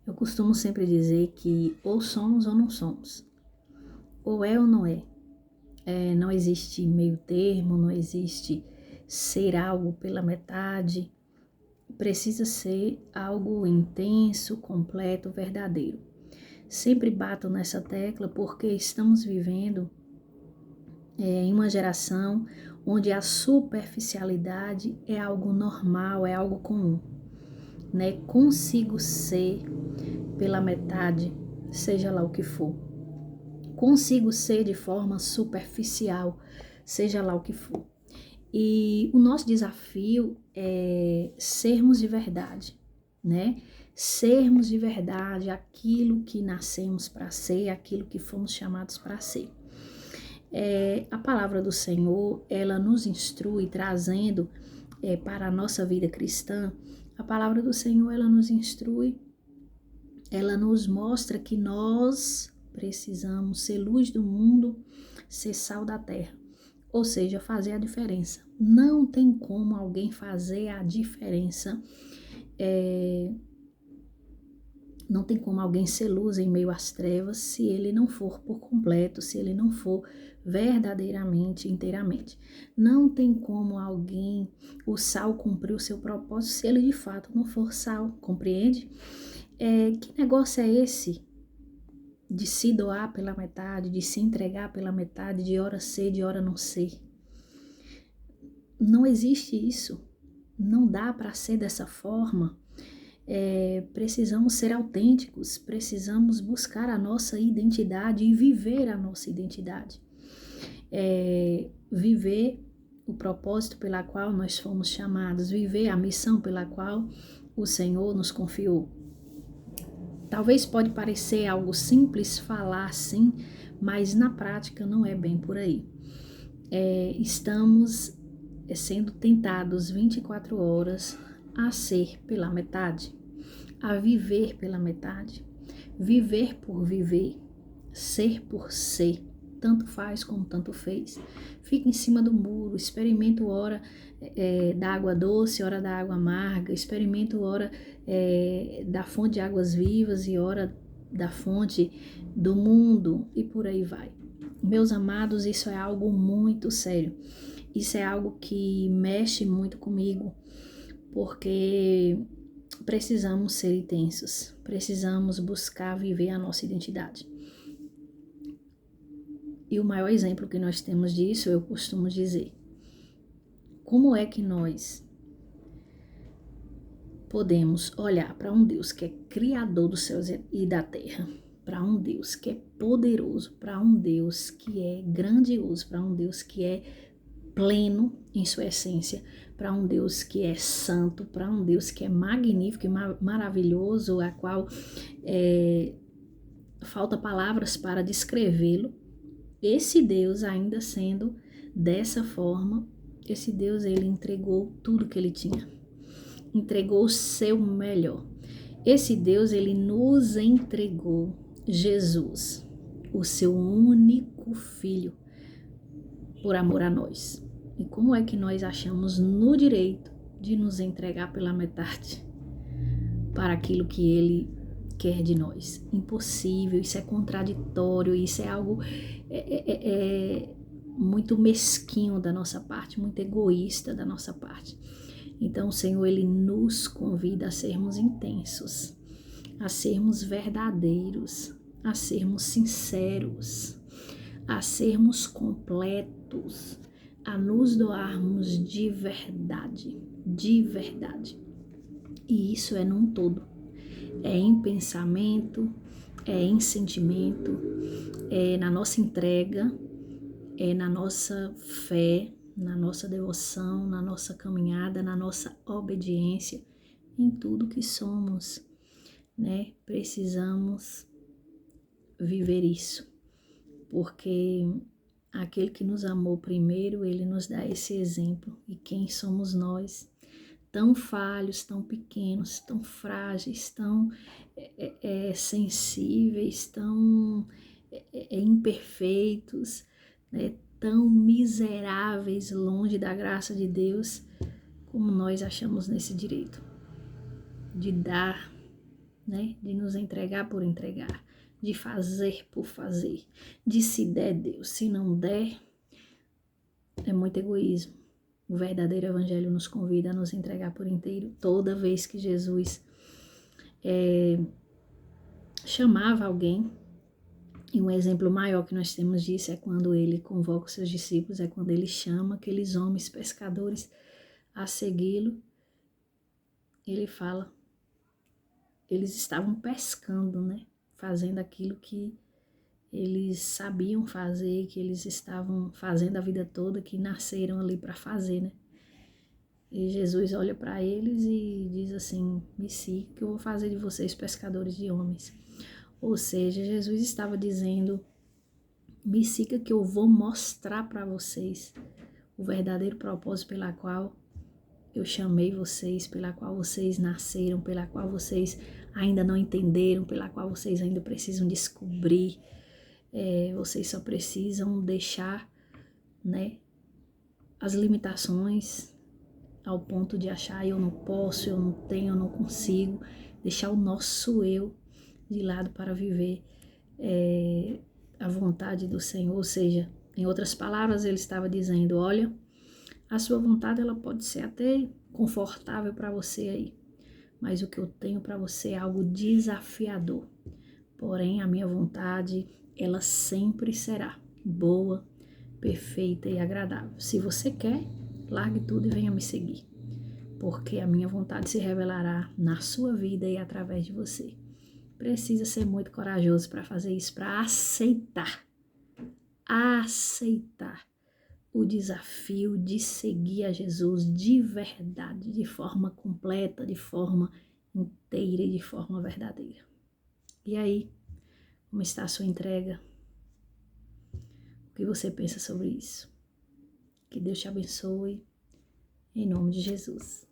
Eu costumo sempre dizer que ou somos ou não somos, ou é ou não é. Não existe meio termo, não existe ser algo pela metade, precisa ser algo intenso, completo, verdadeiro. Sempre bato nessa tecla porque estamos vivendo em uma geração onde a superficialidade é algo normal, é algo comum, né? Consigo ser pela metade, seja lá o que for. Consigo ser de forma superficial, seja lá o que for. E o nosso desafio é sermos de verdade, né? Sermos de verdade aquilo que nascemos para ser, aquilo que fomos chamados para ser. A palavra do Senhor, ela nos instrui, trazendo para a nossa vida cristã, a palavra do Senhor, ela nos instrui, ela nos mostra que nós precisamos ser luz do mundo, ser sal da terra, ou seja, fazer a diferença. Não tem como alguém fazer a diferença, não tem como alguém ser luz em meio às trevas se ele não for por completo, se ele não for verdadeiramente, inteiramente. Não tem como alguém, o sal, cumprir o seu propósito se ele de fato não for sal, compreende? Que negócio é esse de se doar pela metade, de se entregar pela metade, de hora ser, de hora não ser? Não existe isso. Não dá para ser dessa forma. Precisamos ser autênticos, precisamos buscar a nossa identidade e viver a nossa identidade. Viver o propósito pela qual nós fomos chamados, viver a missão pela qual o Senhor nos confiou. Talvez pode parecer algo simples falar assim, mas na prática não é bem por aí. Estamos sendo tentados 24 horas a ser pela metade, a viver pela metade, viver por viver, ser por ser, tanto faz como tanto fez. Fica em cima do muro, experimento hora da água doce, hora da água amarga, experimento hora da fonte de águas vivas e hora da fonte do mundo e por aí vai. Meus amados, isso é algo muito sério. Isso é algo que mexe muito comigo, porque precisamos ser intensos, precisamos buscar viver a nossa identidade. E o maior exemplo que nós temos disso, eu costumo dizer, como é que nós podemos olhar para um Deus que é criador dos céus e da terra, para um Deus que é poderoso, para um Deus que é grandioso, para um Deus que é pleno em sua essência, para um Deus que é santo, para um Deus que é magnífico e maravilhoso, a qual falta palavras para descrevê-lo. Esse Deus, ainda sendo dessa forma, esse Deus, ele entregou tudo que ele tinha, entregou o seu melhor. Esse Deus, ele nos entregou Jesus, o seu único filho, por amor a nós. E como é que nós achamos no direito de nos entregar pela metade para aquilo que ele quer de nós? Impossível, isso é contraditório, isso é algo muito mesquinho da nossa parte, muito egoísta da nossa parte. Então o Senhor, ele nos convida a sermos intensos, a sermos verdadeiros, a sermos sinceros, a sermos completos, a nos doarmos de verdade, de verdade. E isso é num todo, é em pensamento, é em sentimento, é na nossa entrega, é na nossa fé, na nossa devoção, na nossa caminhada, na nossa obediência, em tudo que somos, né? Precisamos viver isso, porque aquele que nos amou primeiro, ele nos dá esse exemplo. E quem somos nós? Tão falhos, tão pequenos, tão frágeis, tão sensíveis, tão imperfeitos, né? Tão miseráveis, longe da graça de Deus, como nós achamos nesse direito de dar né? De nos entregar por entregar, de fazer por fazer, de se der, Deus, se não der, é muito egoísmo. O verdadeiro evangelho nos convida a nos entregar por inteiro. Toda vez que Jesus chamava alguém, e um exemplo maior que nós temos disso é quando ele convoca os seus discípulos, é quando ele chama aqueles homens pescadores a segui-lo. Ele fala, eles estavam pescando, né? Fazendo aquilo que eles sabiam fazer, que eles estavam fazendo a vida toda, que nasceram ali para fazer, né? E Jesus olha para eles e diz assim, me siga que eu vou fazer de vocês pescadores de homens. Ou seja, Jesus estava dizendo, me siga que eu vou mostrar para vocês o verdadeiro propósito pela qual eu chamei vocês, pela qual vocês nasceram, pela qual vocês ainda não entenderam, pela qual vocês ainda precisam descobrir. Vocês só precisam deixar, né, as limitações ao ponto de achar eu não posso, eu não tenho, eu não consigo, deixar o nosso eu de lado para viver a vontade do Senhor. Ou seja, em outras palavras, ele estava dizendo, olha, a sua vontade ela pode ser até confortável para você aí, mas o que eu tenho para você é algo desafiador. Porém, a minha vontade, ela sempre será boa, perfeita e agradável. Se você quer, largue tudo e venha me seguir, porque a minha vontade se revelará na sua vida e através de você. Precisa ser muito corajoso para fazer isso, para aceitar o desafio de seguir a Jesus de verdade, de forma completa, de forma inteira e de forma verdadeira. E aí, como está a sua entrega? O que você pensa sobre isso? Que Deus te abençoe, em nome de Jesus.